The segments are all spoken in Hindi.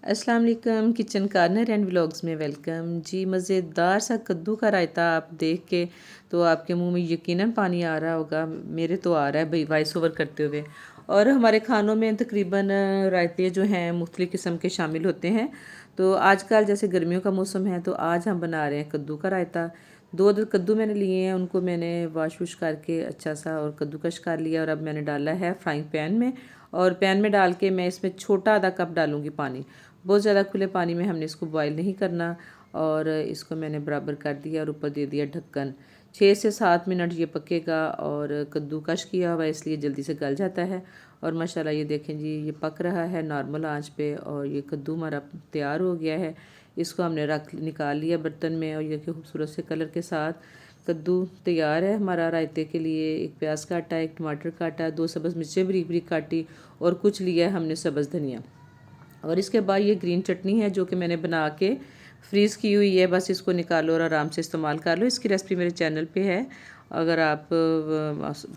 अस्सलाम वालेकुम। किचन कार्नर एंड व्लॉग्स में वेलकम जी। मज़ेदार सा कद्दू का रायता आप देख के तो आपके मुंह में यकीनन पानी आ रहा होगा। मेरे तो आ रहा है भाई वॉइस ओवर करते हुए। और हमारे खानों में तकरीबन रायते जो हैं मुख्तलिफ़ किस्म के शामिल होते हैं। तो आजकल जैसे गर्मियों का मौसम है तो आज हम बना रहे हैं कद्दू का रायता। 2 कद्दू मैंने लिए हैं, उनको मैंने वाश वूश करके अच्छा सा और कद्दूकश कर लिया। और अब मैंने डाला है फ्राइंग पैन में, और पैन में डाल के मैं इसमें छोटा आधा कप डालूंगी पानी। बहुत ज़्यादा खुले पानी में हमने इसको बॉईल नहीं करना। और इसको मैंने बराबर कर दिया और ऊपर दे दिया ढक्कन। 6 से 7 मिनट ये पकेगा और कद्दूकश किया हुआ है इसलिए जल्दी से गल जाता है। और माशाल्लाह ये देखें जी, ये पक रहा है नॉर्मल आंच पे और ये कद्दू हमारा तैयार हो गया है। इसको हमने निकाल लिया बर्तन में और ये खूबसूरत से कलर के साथ कद्दू तैयार है हमारा रायते के लिए। एक प्याज काटा, एक टमाटर काटा, 2 सब्ज़ मिर्चें बारीक बारीक काटी और कुछ लिया है हमने सब्ज़ धनिया। और इसके बाद ये ग्रीन चटनी है जो कि मैंने बना के फ्रीज़ की हुई है। बस इसको निकालो और आराम से इस्तेमाल कर लो। इसकी रेसिपी मेरे चैनल पे है। अगर आप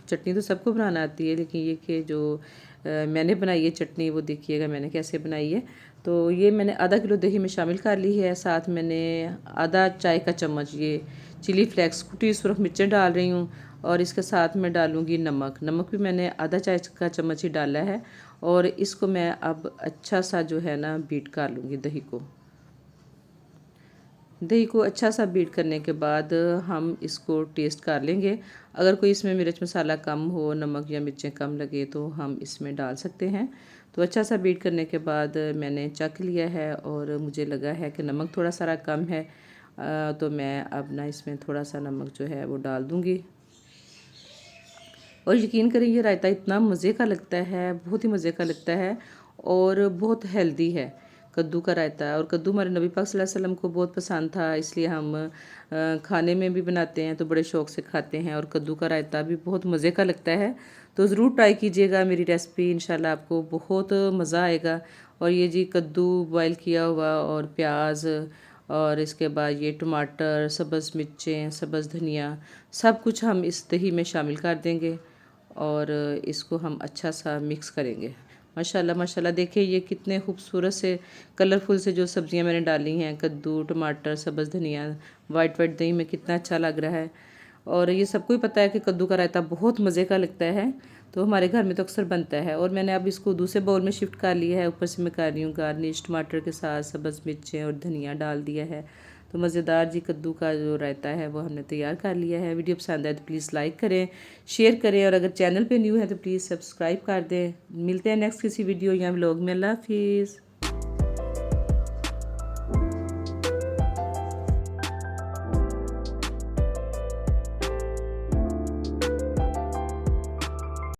चटनी तो सबको बनाना आती है, लेकिन ये कि जो मैंने बनाई है चटनी वो देखिएगा मैंने कैसे बनाई है। तो ये मैंने आधा किलो दही में शामिल कर ली है। साथ मैंने आधा चाय का चम्मच ये चिली फ्लेक्स कुटी सुरख मिर्चें डाल रही हूँ। और इसके साथ मैं डालूँगी नमक। नमक भी मैंने आधा चाय का चम्मच ही डाला है। और इसको मैं अब अच्छा सा जो है ना बीट कर लूँगी दही को अच्छा सा बीट करने के बाद हम इसको टेस्ट कर लेंगे। अगर कोई इसमें मिर्च मसाला कम हो, नमक या मिर्चें कम लगे तो हम इसमें डाल सकते हैं। तो अच्छा सा बीट करने के बाद मैंने चख लिया है और मुझे लगा है कि नमक थोड़ा सारा कम है। तो मैं अब ना इसमें थोड़ा सा नमक जो है वो डाल दूँगी। और यकीन करें ये रायता इतना मज़े का लगता है, बहुत ही मज़े का लगता है और बहुत हेल्दी है कद्दू का रायता। और कद्दू हमारे नबी पाक सल्लल्लाहु अलैहि वसल्लम को बहुत पसंद था, इसलिए हम खाने में भी बनाते हैं तो बड़े शौक़ से खाते हैं। और कद्दू का रायता भी बहुत मज़े का लगता है। तो ज़रूर ट्राई कीजिएगा मेरी रेसिपी, इंशाल्लाह आपको बहुत मज़ा आएगा। और ये जी कद्दू बॉयल किया हुआ और प्याज और इसके बाद ये टमाटर, सब्ज़ मिर्चें, सब्ज़ धनिया, सब कुछ हम इस दही में शामिल कर देंगे और इसको हम अच्छा सा मिक्स करेंगे। माशाल्लाह माशाल्लाह देखिए ये कितने खूबसूरत से कलरफुल से जो सब्ज़ियां मैंने डाली हैं, कद्दू, टमाटर, सब्ज़ धनिया, वाइट वाइट दही में कितना अच्छा लग रहा है। और ये सबको ही पता है कि कद्दू का रायता बहुत मज़े का लगता है, तो हमारे घर में तो अक्सर बनता है। और मैंने अब इसको दूसरे बाउल में शिफ्ट कर लिया है। ऊपर से मैं कर रही हूँ गार्निश टमाटर के साथ, सब्ज़ मिर्चें और धनिया डाल दिया है। तो मज़ेदार जी कद्दू का जो रायता है वो हमने तैयार कर लिया है। वीडियो पसंद आए तो प्लीज़ लाइक करें, शेयर करें और अगर चैनल पे न्यू है तो प्लीज़ सब्सक्राइब कर दें। मिलते हैं नेक्स्ट किसी वीडियो या व्लॉग में। अल्लाह हाफिज़।